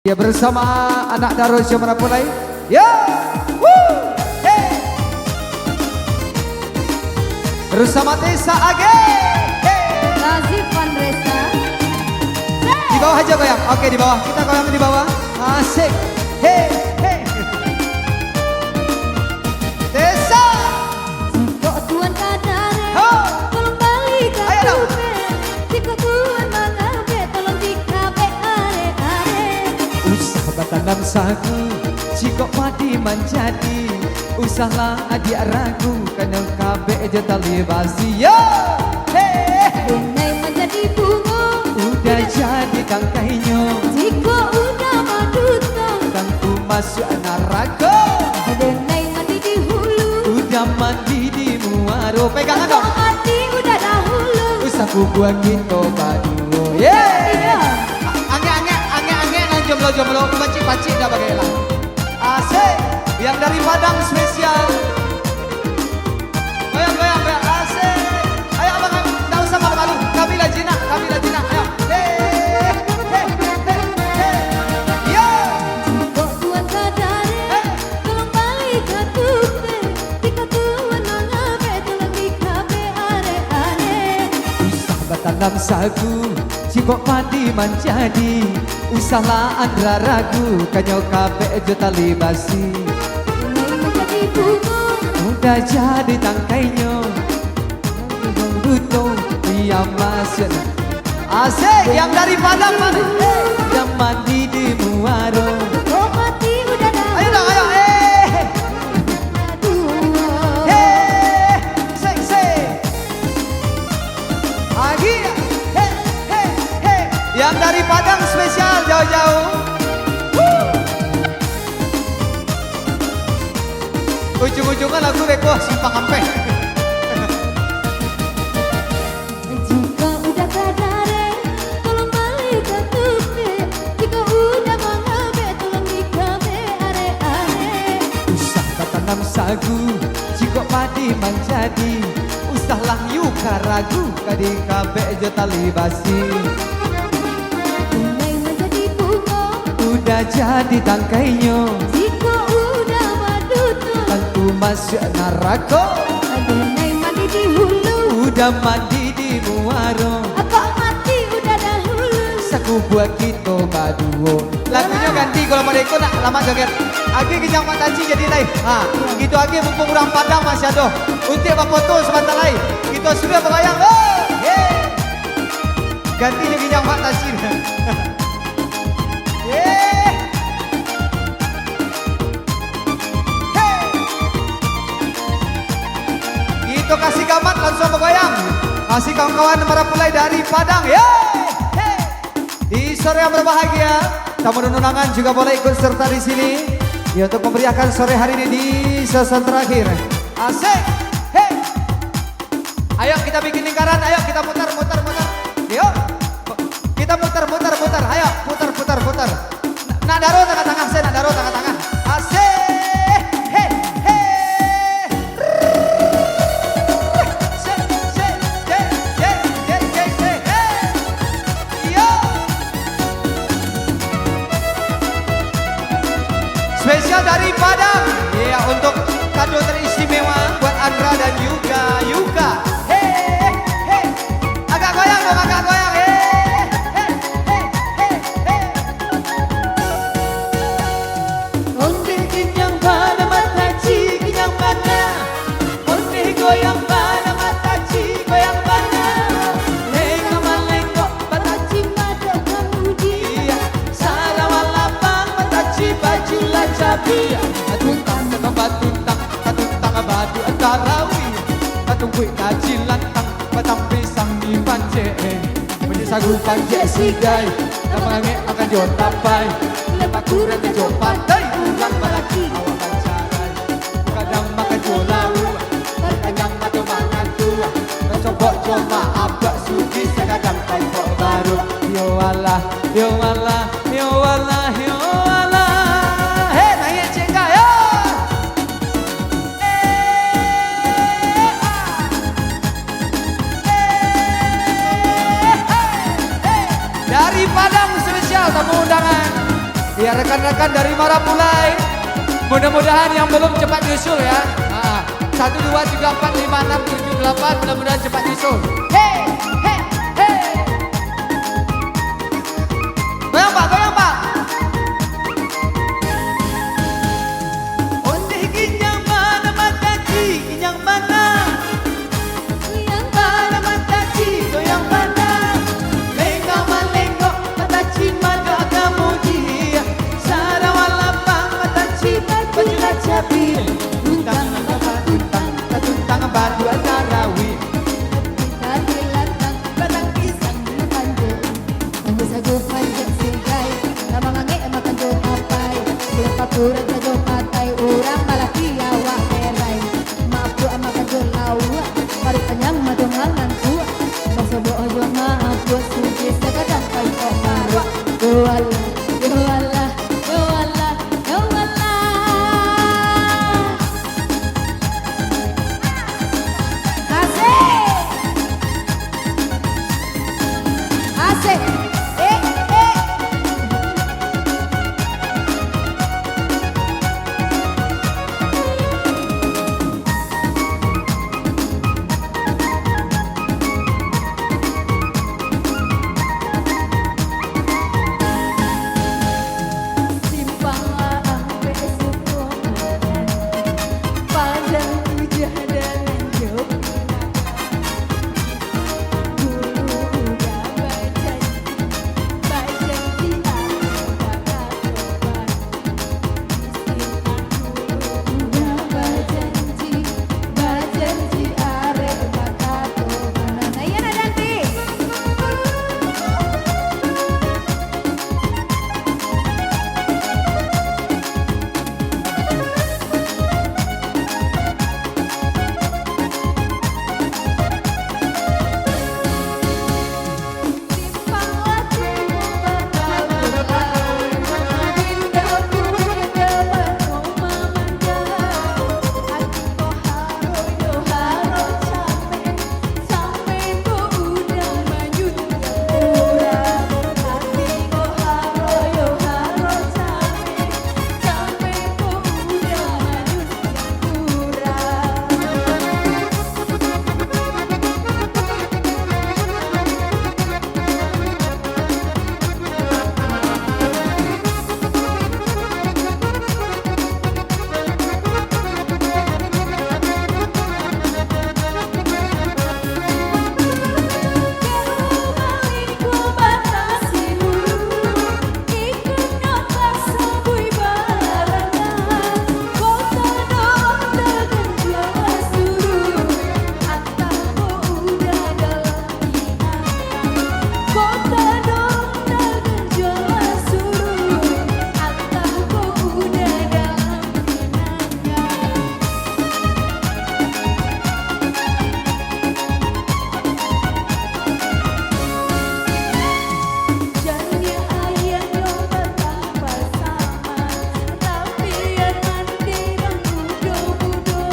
Ya bersama anak Daro Syamara Pulai. Ya, woo, hey. Bersama Tessa Age, hey. Nazif Vandresa. Di bawah aja goyang. Oke, di bawah. Kita goyang di bawah. Asik. Hey, hey. Tessa. Kok tuan kadare, Oh. tolong balik Ayo dong. kabe. Jika tuan mangabe, tolong dikabe are-are. Usah batanam sagu, cikok padi menjadi. Usahlah adik ragu, kanang kabe aja tali basi. Yo, hey. Bunai menjadi bunga, Udah jadi tangkainya, jika udah maduta. tangku masuk neraka. Bunai mandi di hulu, Udah mandi di muaro. Pegangan dong. hati udah dahulu. Usahku buat kita berdua. Iya. Ange nang jomblo-jomblo pacik-pacik dah bagailah. Asik. Yang dari Padang spesial. Goyang. Asik. Ayo abang, enggak usah malu-malu. Kami lah jinak. Ayo. Hey. Yo. Kok tuan kadare, tolong balik kabe. Jika tuan mangabe, tolong dikabe are-are. Usah batanam sagu, cikok padi menjadi. Usahlah andra ragu, kanyo kabe aja tali basi. Bunai menjadi bunga, Udah jadi tangkainya, butuh dia masuk. Asik, yang dari Padang mana? Udah mandi di muaro. kok hati udah dahulu. Ayo dong, ayo. Sek. Lagi. Hey. Yang dari Padang spesial jauh-jauh. Ujung-ujungnya lagu Beko Simpang Ampe. Jika udah kadare, tolong balik kabe. Jika udah mangabe, tolong dikabe are-are. Usah batanam sagu, cikok padi menjadi. Usahlah yuka ragu, kadi kabe aja tali basi. Bunai menjadi bunga, Udah jadi tangkainya, jika udah maduta. tentu masuk neraka. Bunai mandi di hulu, Udah mandi di muaro. kok hati udah dahulu. Saku buat kita berdua. Lagunya ganti kalau mereka nak lama joget. Agi kenyang mataci jadi lain. Gitu Agi mumpung orang Padang masih ada. Untuk apa foto sebentar lain. Kita sudah bergoyang. Oh, yeah. Ganti juga kenyang mataci. Yeah. Hey. Gitu kasih gamat langsung bergoyang. Kasih kawan-kawan Marapulai dari Padang. Yeah. Hey. Di sore yang berbahagia, tamu dan undangan juga boleh ikut serta di sini. Ya, untuk memeriahkan sore hari ini di season terakhir. Asik. Hey. Ayo kita bikin lingkaran, ayo kita muter. Yuk. Kita muter. Ayo, putar. Nak Daro tengah-tengah, saya nak Daro tengah-tengah. Asik. Hey. Spesial dari Padang. Ya, untuk kado teristimewa buat Andra dan juga Yuka. Hey. Agak goyang dong. Hey. Onde kenyang pada mata ci, kenyang mana? Onde goyang pada mata ci, goyang mana? Lenga malengko Mata cimada kamudi, iya, sarawalapang mata ci baju lacabi. Katuntang batu antarawi. Katungkui kaji lantang, batang pisang di pance. Menyesagu pance sigai, namange akan jotapai. Lepak kurang ke jopatai, ulang balaki awak pancarai. Kadang makan jolau, terkanyang mata makan tua. Kecobok coma abak suki, sekadang kompok baru. Yo Allah. Hei, naik cengka yo. Dari Padang spesial tamu undangan. Biar rekan-rekan dari Marapulai, mudah-mudahan yang belum cepat nyusul ya. 1, 2, 3, 4, 5, 6, 7, 8, mudah-mudahan cepat nyusul. Hey, hey, hey. Goyang Pak, goyang Pak. Onde ginyang mana mataci, ginyang mana. Yang Mana mataci, goyang mana. Lenga malengo, mataci mada kamuji. Sarawalapang mataci, bajula cabi. Tuntang tuntang tuntang batu atarawi. kadilatang batang pisang na panjo. Ang sa gupay jak sigay, na mga ngi makan jo kapay. Sila papuran sa jo patay, urang malaki awa peray. Maapu ang makan jo lawa, pari kanyang madungangan tua. Masobo ojo maapu suji sa kadang kay omara. Wala, wala, wala, wala. Asik! Asik! Eh! Simpanglah ampe sukungan, padang ujah dengan jok. Dulu udah baca di arek bakal tobat. Nah, iya nanti. Simpanglah semua bakal pulang, indah punya berumah manja. Hati ko haro yo haro sampai ko udah manyun kurang. Hati ko haro yo haro sampai ko udah manyun Ku batasi dulu, ikut nafas sabui barangan. Kota dong dengan jelas dulu, ataku udah dalam ingatan. Kota dong dengan jelas dulu, ataku udah dalam ingatan. Jangan ayah nyoba tanpa sama, tapi yang nanti dan budo-budo.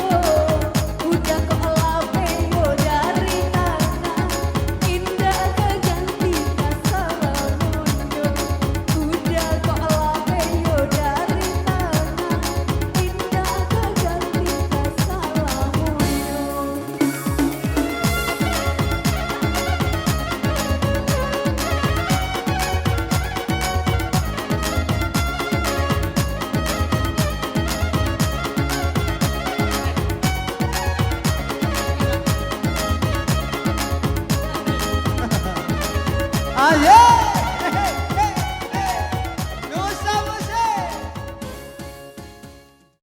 Udah kok lape yo dari tanah, indah keganti kasar mundo. Udah kok lape yo dari tanah, indah keganti kasar mundo. Ayo.